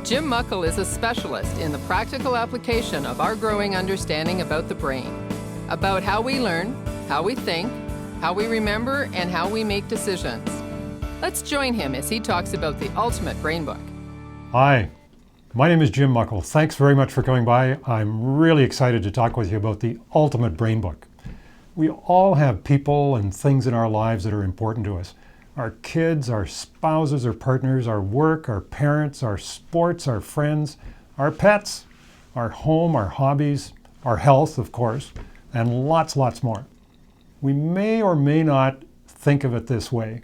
Jim Muckle is a specialist in the practical application of our growing understanding about the brain, about how we learn, how we think, how we remember, and how we make decisions. Let's join him as he talks about the ultimate brain book. Hi, my name is Jim Muckle. Thanks very much for coming by. I'm really excited to talk with you about the ultimate brain book. We all have people and things in our lives that are important to us. Our kids, our spouses, our partners, our work, our parents, our sports, our friends, our pets, our home, our hobbies, our health, of course, and lots more. We may or may not think of it this way,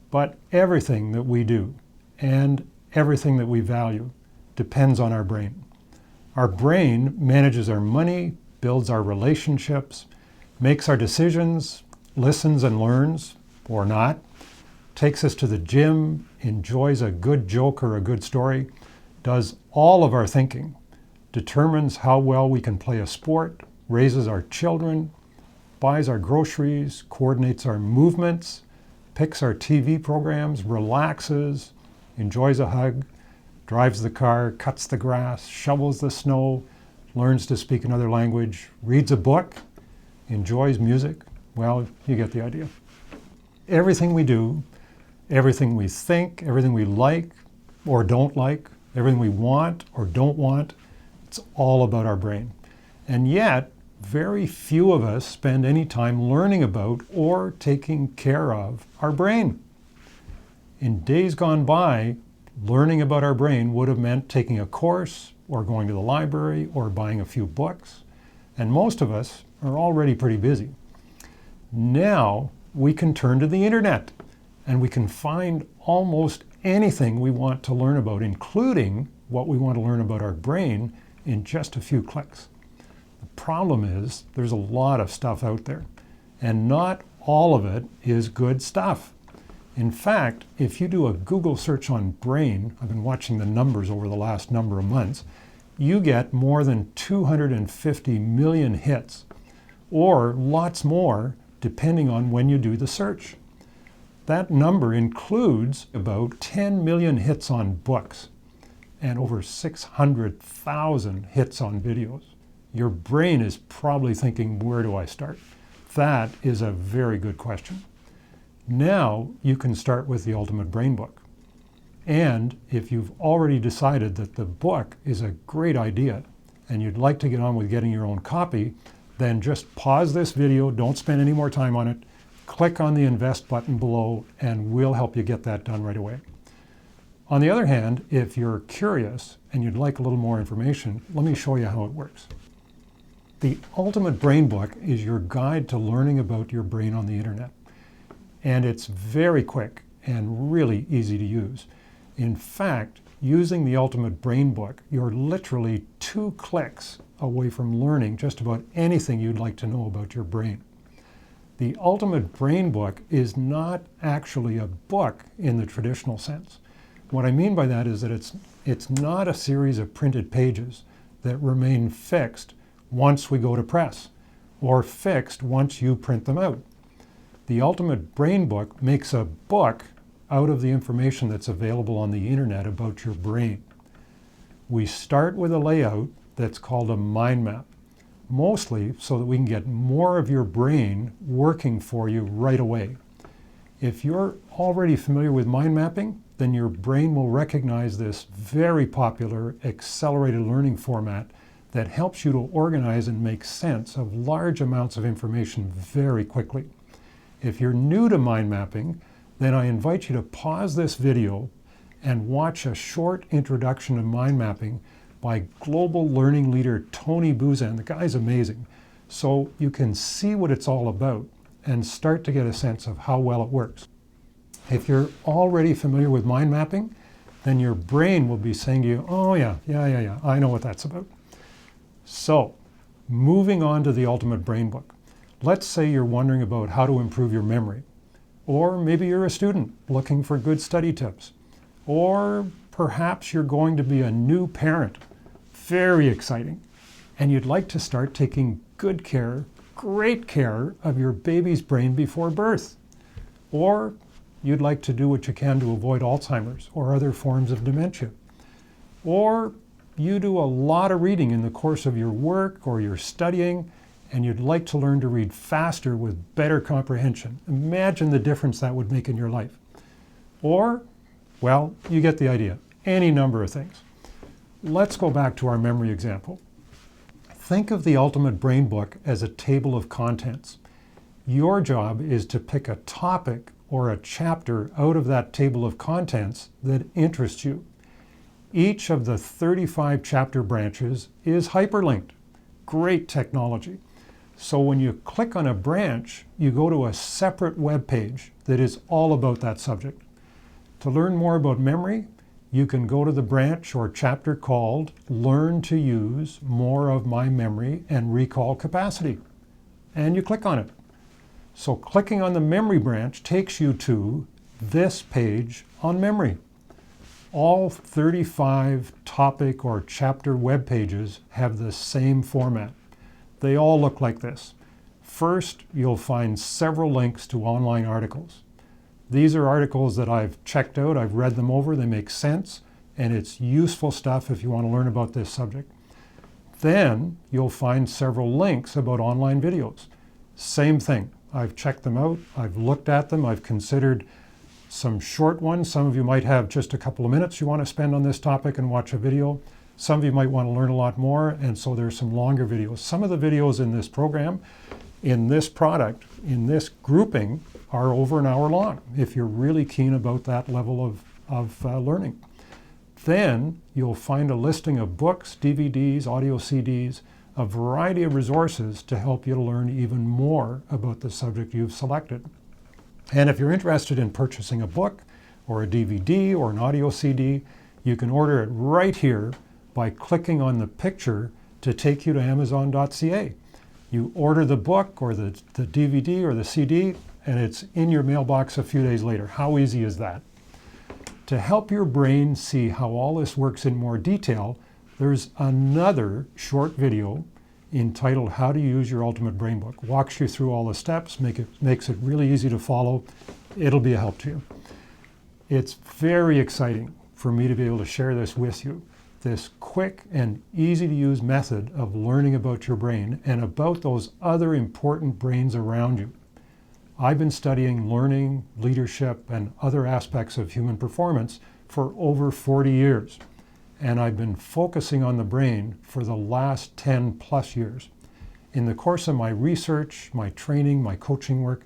but everything that we do and everything that we value depends on our brain. Our brain manages our money, builds our relationships, makes our decisions, listens and learns, or not, takes us to the gym, enjoys a good joke or a good story, does all of our thinking, determines how well we can play a sport, raises our children, buys our groceries, coordinates our movements, picks our TV programs, relaxes, enjoys a hug, drives the car, cuts the grass, shovels the snow, learns to speak another language, reads a book, enjoys music. Well, you get the idea. Everything we do, everything we think, everything we like or don't like, everything we want or don't want, it's all about our brain. And yet, very few of us spend any time learning about or taking care of our brain. In days gone by, learning about our brain would have meant taking a course or going to the library or buying a few books. And most of us are already pretty busy. Now we can turn to the internet and we can find almost anything we want to learn about, including what we want to learn about our brain, in just a few clicks. The problem is there's a lot of stuff out there, and not all of it is good stuff. In fact, if you do a Google search on brain, I've been watching the numbers over the last number of months, you get more than 250 million hits, or lots more depending on when you do the search. That number includes about 10 million hits on books and over 600,000 hits on videos. Your brain is probably thinking, where do I start? That is a very good question. Now you can start with the Ultimate Brain Book. And if you've already decided that the book is a great idea and you'd like to get on with getting your own copy, then just pause this video, don't spend any more time on it, click on the Invest button below, and we'll help you get that done right away. On the other hand, if you're curious and you'd like a little more information, let me show you how it works. The Ultimate Brain Book is your guide to learning about your brain on the internet. And it's very quick and really easy to use. In fact, using the Ultimate Brain Book, you're literally 2 clicks away from learning just about anything you'd like to know about your brain. The Ultimate Brain Book is not actually a book in the traditional sense. What I mean by that is that it's not a series of printed pages that remain fixed once we go to press, or fixed once you print them out. The Ultimate Brain Book makes a book out of the information that's available on the internet about your brain. We start with a layout that's called a mind map, mostly so that we can get more of your brain working for you right away. If you're already familiar with mind mapping, then your brain will recognize this very popular accelerated learning format that helps you to organize and make sense of large amounts of information very quickly. If you're new to mind mapping, then I invite you to pause this video and watch a short introduction to mind mapping by global learning leader Tony Buzan. The guy's amazing. So you can see what it's all about and start to get a sense of how well it works. If you're already familiar with mind mapping, then your brain will be saying to you, oh yeah, I know what that's about. So, moving on to the Ultimate Brain Book. Let's say you're wondering about how to improve your memory. Or maybe you're a student looking for good study tips. Or perhaps you're going to be a new parent. Very exciting. And you'd like to start taking good care, great care of your baby's brain before birth. Or you'd like to do what you can to avoid Alzheimer's or other forms of dementia. Or you do a lot of reading in the course of your work or your studying, and you'd like to learn to read faster with better comprehension. Imagine the difference that would make in your life. Or, well, you get the idea. Any number of things. Let's go back to our memory example. Think of the Ultimate Brain Book as a table of contents. Your job is to pick a topic or a chapter out of that table of contents that interests you. Each of the 35 chapter branches is hyperlinked. Great technology. So when you click on a branch, you go to a separate web page that is all about that subject. To learn more about memory, you can go to the branch or chapter called Learn to Use More of My Memory and Recall Capacity, and you click on it. So clicking on the memory branch takes you to this page on memory. All 35 topic or chapter web pages have the same format. They all look like this. First, you'll find several links to online articles. These are articles that I've checked out, I've read them over, they make sense, and it's useful stuff if you want to learn about this subject. Then you'll find several links about online videos. Same thing, I've checked them out, I've looked at them, I've considered some short ones. Some of you might have just a couple of minutes you want to spend on this topic and watch a video. Some of you might want to learn a lot more, and so there's some longer videos. Some of the videos in this program, in this product, in this grouping, are over an hour long, if you're really keen about that level of learning. Then you'll find a listing of books, DVDs, audio CDs, a variety of resources to help you to learn even more about the subject you've selected. And if you're interested in purchasing a book or a DVD or an audio CD, you can order it right here by clicking on the picture to take you to Amazon.ca. You order the book or the DVD or the CD, and it's in your mailbox a few days later. How easy is that? To help your brain see how all this works in more detail, there's another short video entitled How to Use Your Ultimate Brain Book. Walks you through all the steps, makes it really easy to follow. It'll be a help to you. It's very exciting for me to be able to share this with you, this quick and easy to use method of learning about your brain and about those other important brains around you. I've been studying learning, leadership, and other aspects of human performance for over 40 years. And I've been focusing on the brain for the last 10 plus years. In the course of my research, my training, my coaching work,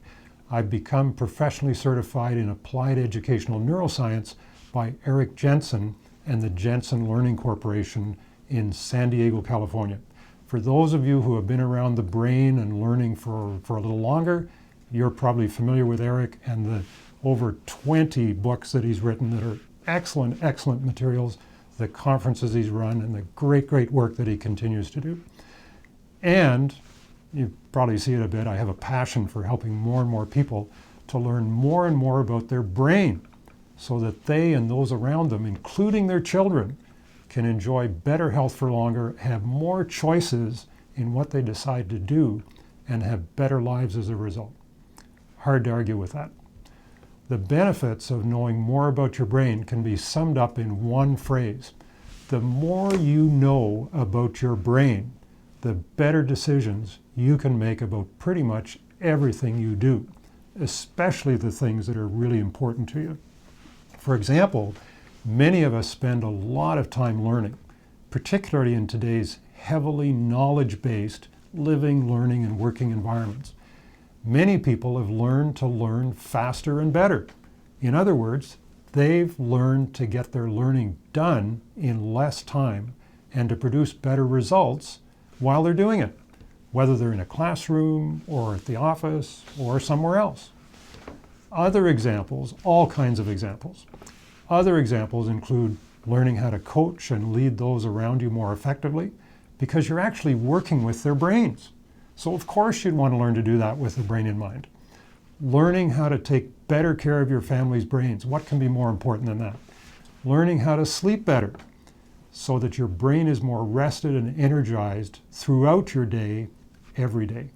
I've become professionally certified in applied educational neuroscience by Eric Jensen and the Jensen Learning Corporation in San Diego, California. For those of you who have been around the brain and learning for a little longer, you're probably familiar with Eric and the over 20 books that he's written that are excellent, excellent materials, the conferences he's run, and the great, great work that he continues to do. And you probably see it a bit, I have a passion for helping more and more people to learn more and more about their brain so that they and those around them, including their children, can enjoy better health for longer, have more choices in what they decide to do, and have better lives as a result. Hard to argue with that. The benefits of knowing more about your brain can be summed up in one phrase. The more you know about your brain, the better decisions you can make about pretty much everything you do, especially the things that are really important to you. For example, many of us spend a lot of time learning, particularly in today's heavily knowledge-based living, learning, and working environments. Many people have learned to learn faster and better. In other words, they've learned to get their learning done in less time and to produce better results while they're doing it, whether they're in a classroom or at the office or somewhere else. Other examples, all kinds of examples. Other examples include learning how to coach and lead those around you more effectively because you're actually working with their brains. So of course you'd want to learn to do that with the brain in mind. Learning how to take better care of your family's brains. What can be more important than that? Learning how to sleep better so that your brain is more rested and energized throughout your day, every day.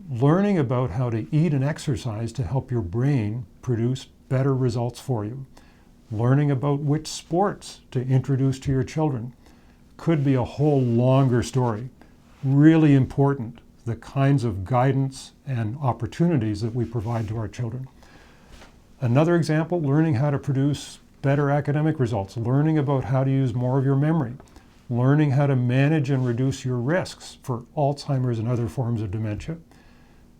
Learning about how to eat and exercise to help your brain produce better results for you. learning about which sports to introduce to your children. Could be a whole longer story. Really important, the kinds of guidance and opportunities that we provide to our children. Another example, learning how to produce better academic results, learning about how to use more of your memory, learning how to manage and reduce your risks for Alzheimer's and other forms of dementia.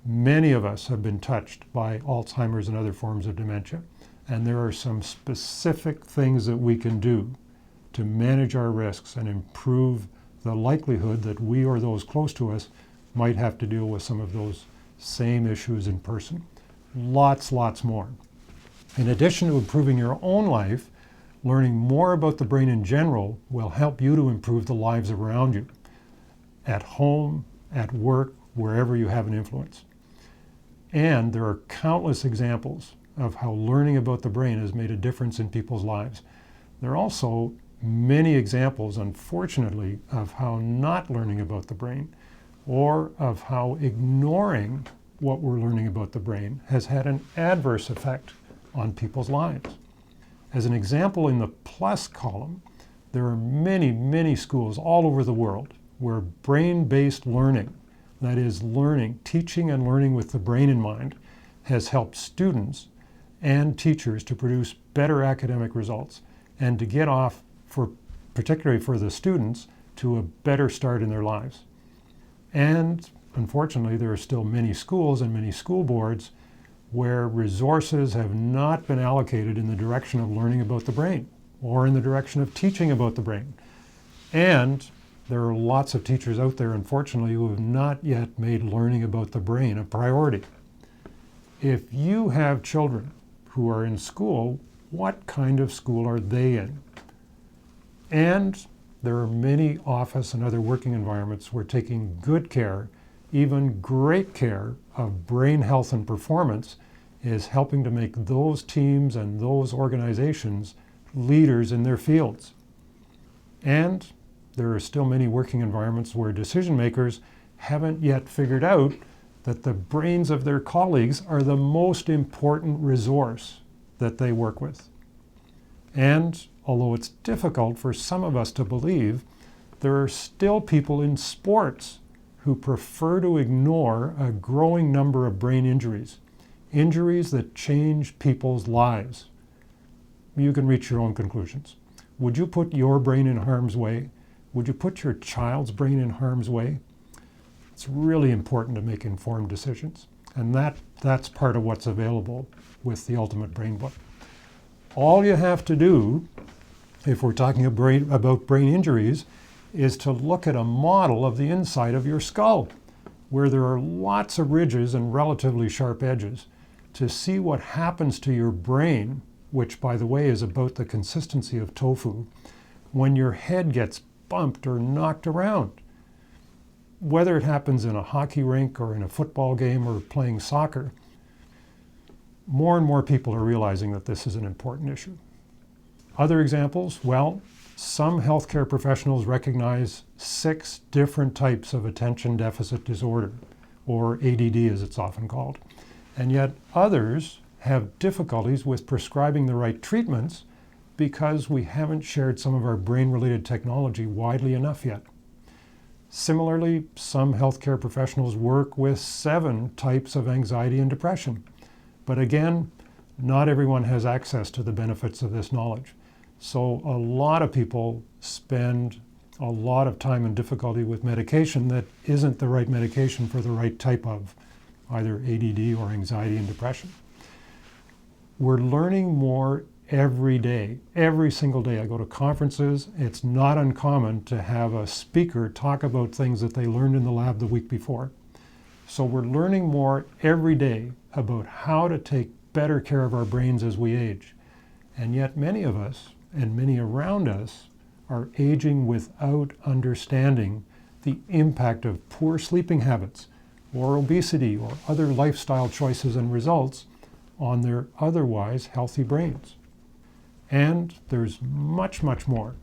Many of us have been touched by Alzheimer's and other forms of dementia, and there are some specific things that we can do to manage our risks and improve the likelihood that we or those close to us might have to deal with some of those same issues in person. Lots more. In addition to improving your own life, learning more about the brain in general will help you to improve the lives around you, at home, at work, wherever you have an influence. And there are countless examples of how learning about the brain has made a difference in people's lives. There are also many examples, unfortunately, of how not learning about the brain or of how ignoring what we're learning about the brain has had an adverse effect on people's lives. As an example, in the plus column, there are many schools all over the world where brain-based learning, that is learning, teaching and learning with the brain in mind, has helped students and teachers to produce better academic results and to get off, particularly for the students, to a better start in their lives. And unfortunately, there are still many schools and many school boards where resources have not been allocated in the direction of learning about the brain or in the direction of teaching about the brain. And there are lots of teachers out there, unfortunately, who have not yet made learning about the brain a priority. If you have children who are in school, what kind of school are they in? And there are many office and other working environments where taking good care, even great care, of brain health and performance is helping to make those teams and those organizations leaders in their fields. And there are still many working environments where decision makers haven't yet figured out that the brains of their colleagues are the most important resource that they work with. And although it's difficult for some of us to believe, there are still people in sports who prefer to ignore a growing number of brain injuries that change people's lives. You can reach your own conclusions. Would you put your brain in harm's way? Would you put your child's brain in harm's way? It's really important to make informed decisions. And that's part of what's available with the Ultimate Brain Book. All you have to do, if we're talking about brain injuries, is to look at a model of the inside of your skull, where there are lots of ridges and relatively sharp edges, to see what happens to your brain, which, by the way, is about the consistency of tofu, when your head gets bumped or knocked around. Whether it happens in a hockey rink or in a football game or playing soccer, more and more people are realizing that this is an important issue. Other examples, well, some healthcare professionals recognize 6 different types of attention deficit disorder, or ADD as it's often called. And yet others have difficulties with prescribing the right treatments because we haven't shared some of our brain-related technology widely enough yet. Similarly, some healthcare professionals work with 7 types of anxiety and depression. But again, not everyone has access to the benefits of this knowledge. So a lot of people spend a lot of time and difficulty with medication that isn't the right medication for the right type of either ADD or anxiety and depression. We're learning more every day, every single day. I go to conferences. It's not uncommon to have a speaker talk about things that they learned in the lab the week before. So we're learning more every day about how to take better care of our brains as we age. And yet many of us, and many around us, are aging without understanding the impact of poor sleeping habits or obesity or other lifestyle choices and results on their otherwise healthy brains. And there's much more